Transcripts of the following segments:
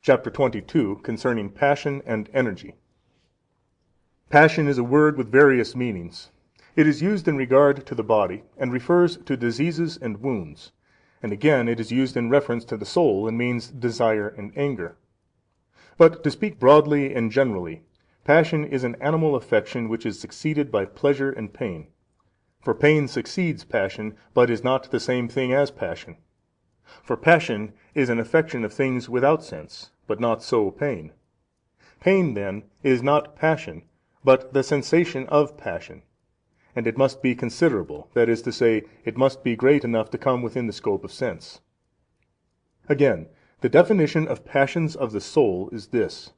Chapter 22, concerning passion and energy. Passion is a word with various meanings. It is used in regard to the body, and refers to diseases and wounds; and again it is used in reference to the soul, and means desire and anger. But to speak broadly and generally, passion is an animal affection which is succeeded by pleasure and pain. For pain succeeds passion, but is not the same thing as passion. For passion is an affection of things without sense, but not so pain. Pain, then, is not passion, but the sensation of passion; and it must be considerable, that is to say, it must be great enough to come within the scope of sense. Again, the definition of passions of the soul is this: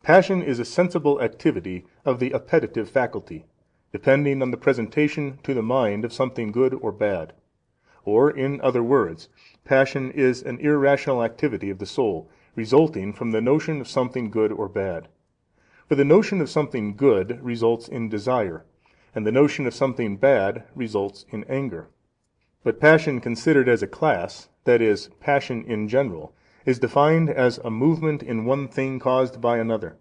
passion is a sensible activity of the appetitive faculty, depending on the presentation to the mind of something good or bad. Or, in other words, passion is an irrational activity of the soul, resulting from the notion of something good or bad. For the notion of something good results in desire, and the notion of something bad results in anger. But passion considered as a class, that is, passion in general, is defined as a movement in one thing caused by another.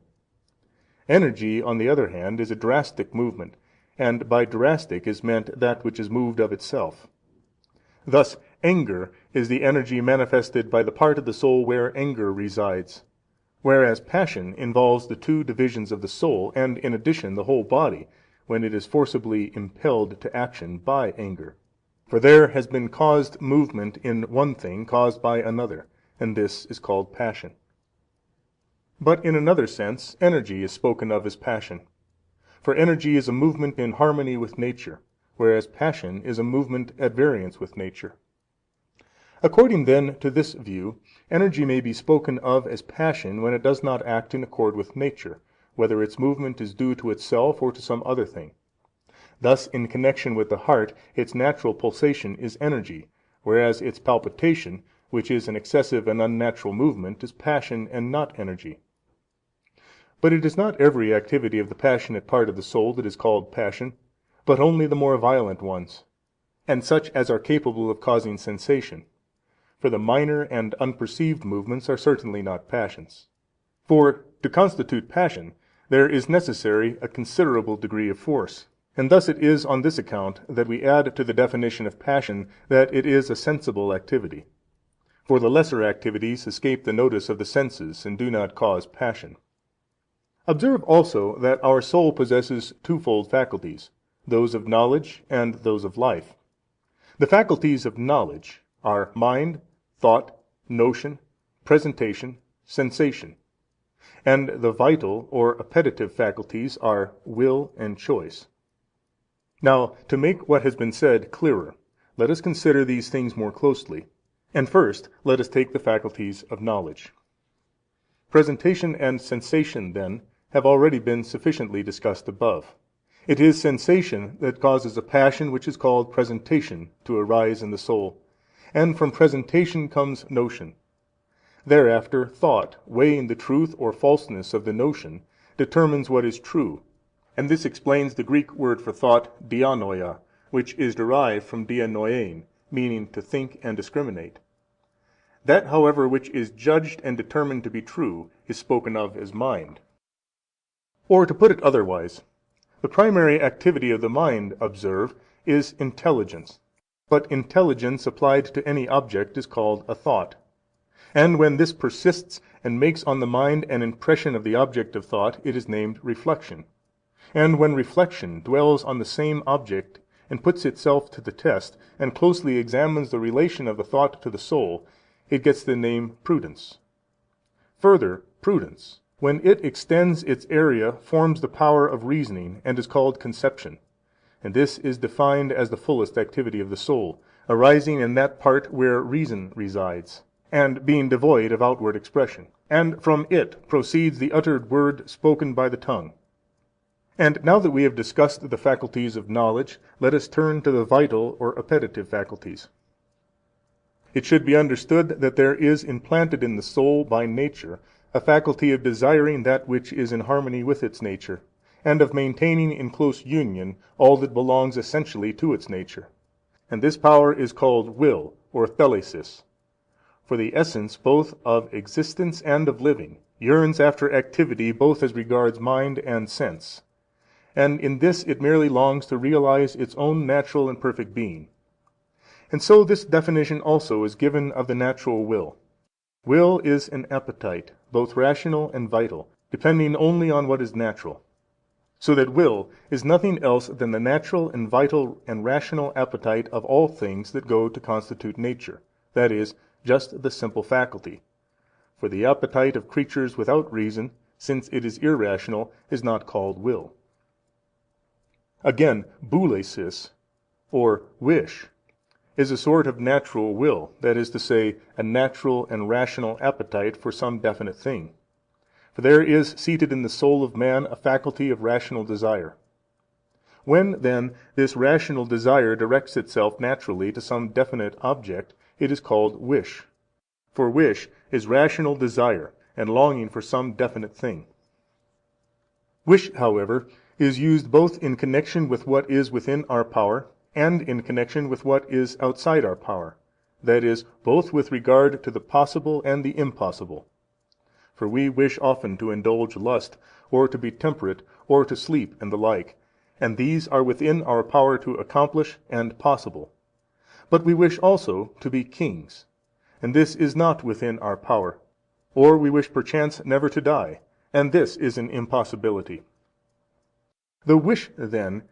Energy, on the other hand, is a drastic movement, and by drastic is meant that which is moved of itself. Thus anger is the energy manifested by the part of the soul where anger resides, whereas passion involves the two divisions of the soul, and in addition the whole body, when it is forcibly impelled to action by anger. For there has been caused movement in one thing caused by another, and this is called passion. But in another sense energy is spoken of as passion. For energy is a movement in harmony with nature, whereas passion is a movement at variance with nature. According then to this view, energy may be spoken of as passion when it does not act in accord with nature, whether its movement is due to itself or to some other thing. Thus in connection with the heart its natural pulsation is energy, whereas its palpitation, which is an excessive and unnatural movement, is passion and not energy. But it is not every activity of the passionate part of the soul that is called passion, but only the more violent ones, and such as are capable of causing sensation. For the minor and unperceived movements are certainly not passions. For to constitute passion there is necessary a considerable degree of force, and thus it is on this account that we add to the definition of passion that it is a sensible activity. For the lesser activities escape the notice of the senses, and do not cause passion. Observe also that our soul possesses twofold faculties, those of knowledge and those of life. The faculties of knowledge are mind, thought, notion, presentation, sensation; and the vital or appetitive faculties are will and choice. Now, to make what has been said clearer, let us consider these things more closely. And first let us take the faculties of knowledge. Presentation and sensation, then, have already been sufficiently discussed above. It is sensation that causes a passion which is called presentation to arise in the soul, and from presentation comes notion. Thereafter thought, weighing the truth or falseness of the notion, determines what is true, and this explains the Greek word for thought, dianoia, which is derived from dianoein, meaning to think and discriminate. That, however, which is judged and determined to be true is spoken of as mind. Or, to put it otherwise, the primary activity of the mind, observe, is intelligence. But intelligence applied to any object is called a thought. And when this persists and makes on the mind an impression of the object of thought, it is named reflection. And when reflection dwells on the same object, and puts itself to the test, and closely examines the relation of the thought to the soul, it gets the name prudence. Further, prudence, when it extends its area, forms the power of reasoning, and is called conception. And this is defined as the fullest activity of the soul, arising in that part where reason resides, and being devoid of outward expression. And from it proceeds the uttered word spoken by the tongue. And now that we have discussed the faculties of knowledge, let us turn to the vital or appetitive faculties. It should be understood that there is implanted in the soul by nature a faculty of desiring that which is in harmony with its nature, and of maintaining in close union all that belongs essentially to its nature. And this power is called will or thelesis. For the essence both of existence and of living yearns after activity both as regards mind and sense, and in this it merely longs to realize its own natural and perfect being. And so this definition also is given of the natural will. Will is an appetite, both rational and vital, depending only on what is natural. So that will is nothing else than the natural and vital and rational appetite of all things that go to constitute nature, that is, just the simple faculty. For the appetite of creatures without reason, since it is irrational, is not called will. Again, boulesis, or wish, is a sort of natural will, that is to say, a natural and rational appetite for some definite thing. For there is seated in the soul of man a faculty of rational desire. When, then, this rational desire directs itself naturally to some definite object, it is called wish. For wish is rational desire and longing for some definite thing. Wish, however, is used both in connection with what is within our power and in connection with what is outside our power, that is, both with regard to the possible and the impossible. For we wish often to indulge lust, or to be temperate, or to sleep, and the like, and these are within our power to accomplish and possible. But we wish also to be kings, and this is not within our power. Or we wish perchance never to die, and this is an impossibility. The wish, then,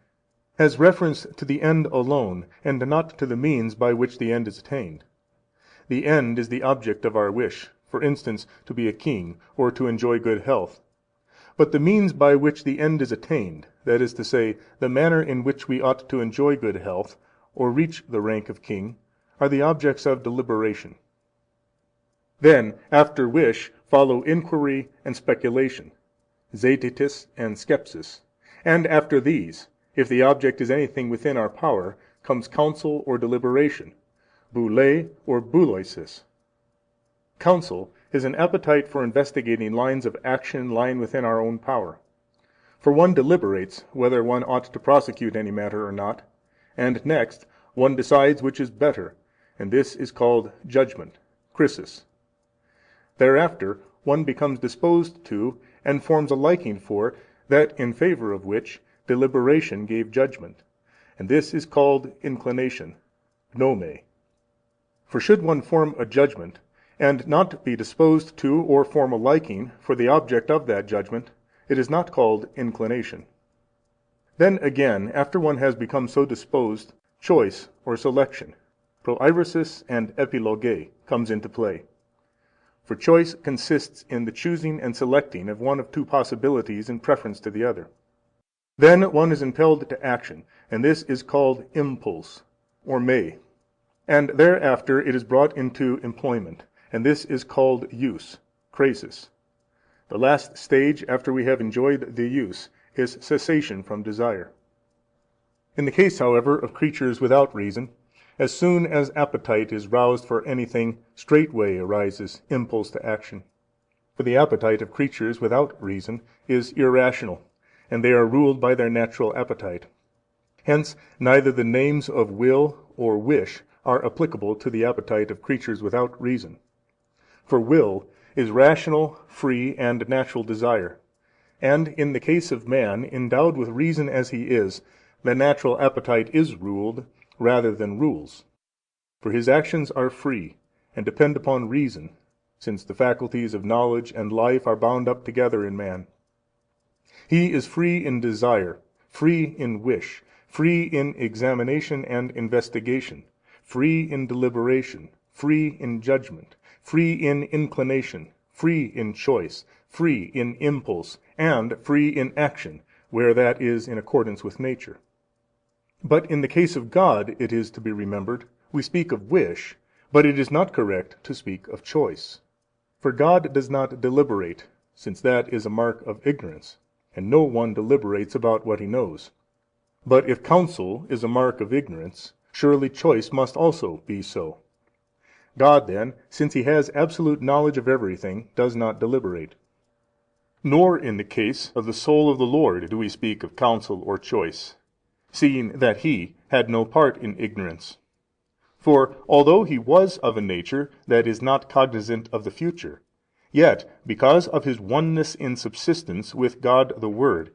has reference to the end alone, and not to the means by which the end is attained. The end is the object of our wish, for instance, to be a king, or to enjoy good health. But the means by which the end is attained, that is to say, the manner in which we ought to enjoy good health, or reach the rank of king, are the objects of deliberation. Then, after wish, follow inquiry and speculation, zetetis and skepsis, and after these, if the object is anything within our power, comes counsel or deliberation, boule or boulesis. Counsel is an appetite for investigating lines of action lying within our own power. For one deliberates whether one ought to prosecute any matter or not, and next one decides which is better, and this is called judgment, crisis. Thereafter one becomes disposed to and forms a liking for that in favor of which deliberation gave judgment, and this is called inclination, gnome. For should one form a judgment, and not be disposed to or form a liking for the object of that judgment, it is not called inclination. Then again, after one has become so disposed, choice or selection, proiresis and epiloge, comes into play. For choice consists in the choosing and selecting of one of two possibilities in preference to the other. Then one is impelled to action, and this is called impulse, or may, and thereafter it is brought into employment, and this is called use, crasis. The last stage after we have enjoyed the use is cessation from desire. In the case, however, of creatures without reason, as soon as appetite is roused for anything, straightway arises impulse to action. For the appetite of creatures without reason is irrational, and they are ruled by their natural appetite. Hence neither the names of will or wish are applicable to the appetite of creatures without reason. For will is rational, free, and natural desire, and in the case of man, endowed with reason as he is, the natural appetite is ruled rather than rules. For his actions are free, and depend upon reason, since the faculties of knowledge and life are bound up together in man. He is free in desire, free in wish, free in examination and investigation, free in deliberation, free in judgment, free in inclination, free in choice, free in impulse, and free in action, where that is in accordance with nature. But in the case of God, it is to be remembered, we speak of wish, but it is not correct to speak of choice. For God does not deliberate, since that is a mark of ignorance, and no one deliberates about what he knows. But if counsel is a mark of ignorance, surely choice must also be so. God, then, since he has absolute knowledge of everything, does not deliberate. Nor in the case of the soul of the Lord do we speak of counsel or choice, seeing that he had no part in ignorance. For although he was of a nature that is not cognizant of the future, yet because of his oneness in subsistence with God the Word,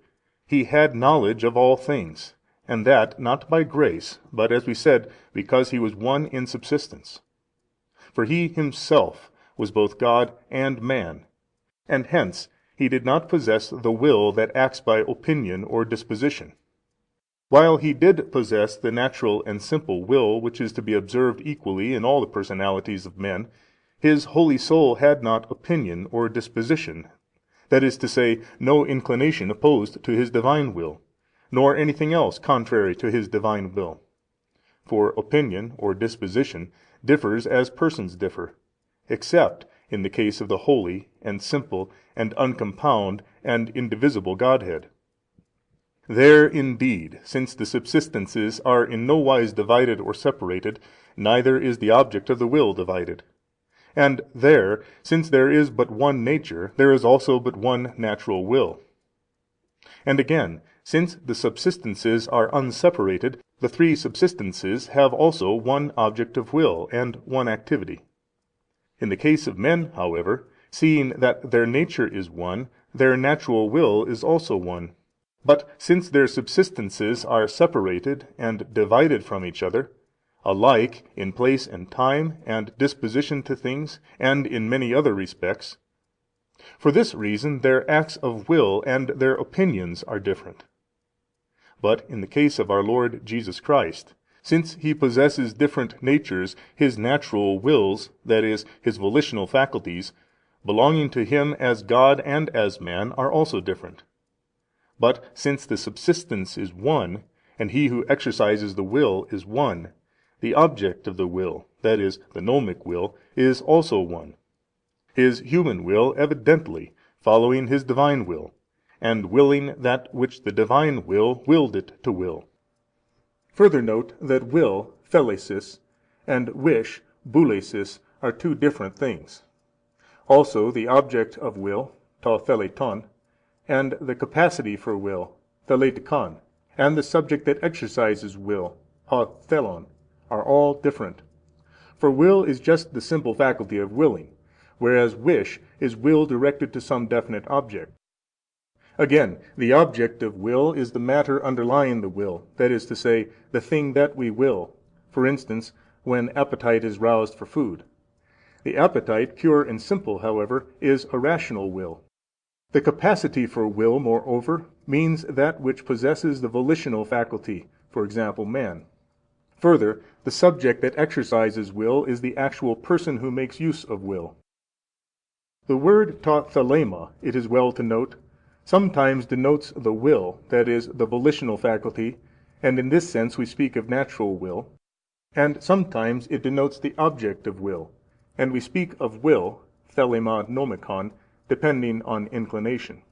he had knowledge of all things, and that not by grace, but, as we said, because he was one in subsistence. For he himself was both God and man, and hence he did not possess the will that acts by opinion or disposition. While he did possess the natural and simple will, which is to be observed equally in all the personalities of men, his holy soul had not opinion or disposition, that is to say, no inclination opposed to his divine will, nor anything else contrary to his divine will. For opinion or disposition differs as persons differ, except in the case of the holy and simple and uncompound and indivisible Godhead. There indeed, since the subsistences are in no wise divided or separated, neither is the object of the will divided. And there, since there is but one nature, there is also but one natural will. And again, since the subsistences are unseparated, the three subsistences have also one object of will and one activity. In the case of men, however, seeing that their nature is one, their natural will is also one. But since their subsistences are separated and divided from each other, alike in place and time, and disposition to things, and in many other respects, for this reason their acts of will and their opinions are different. But in the case of our Lord Jesus Christ, since he possesses different natures, his natural wills, that is, his volitional faculties, belonging to him as God and as man, are also different. But since the subsistence is one, and he who exercises the will is one, the object of the will, that is, the gnomic will, is also one, his human will evidently following his divine will, and willing that which the divine will willed it to will. Further note that will, thelesis, and wish, boulesis, are two different things. Also the object of will, to theleton, and the capacity for will, theletikon, and the subject that exercises will, ho thelon, are all different. For will is just the simple faculty of willing, whereas wish is will directed to some definite object. Again, the object of will is the matter underlying the will, that is to say, the thing that we will, for instance, when appetite is roused for food. The appetite, pure and simple, however, is a rational will. The capacity for will, moreover, means that which possesses the volitional faculty, for example, man. Further, the subject that exercises will is the actual person who makes use of will. The word ta thelema, it is well to note, sometimes denotes the will, that is, the volitional faculty, and in this sense we speak of natural will, and sometimes it denotes the object of will, and we speak of will, thelema nomikon, depending on inclination.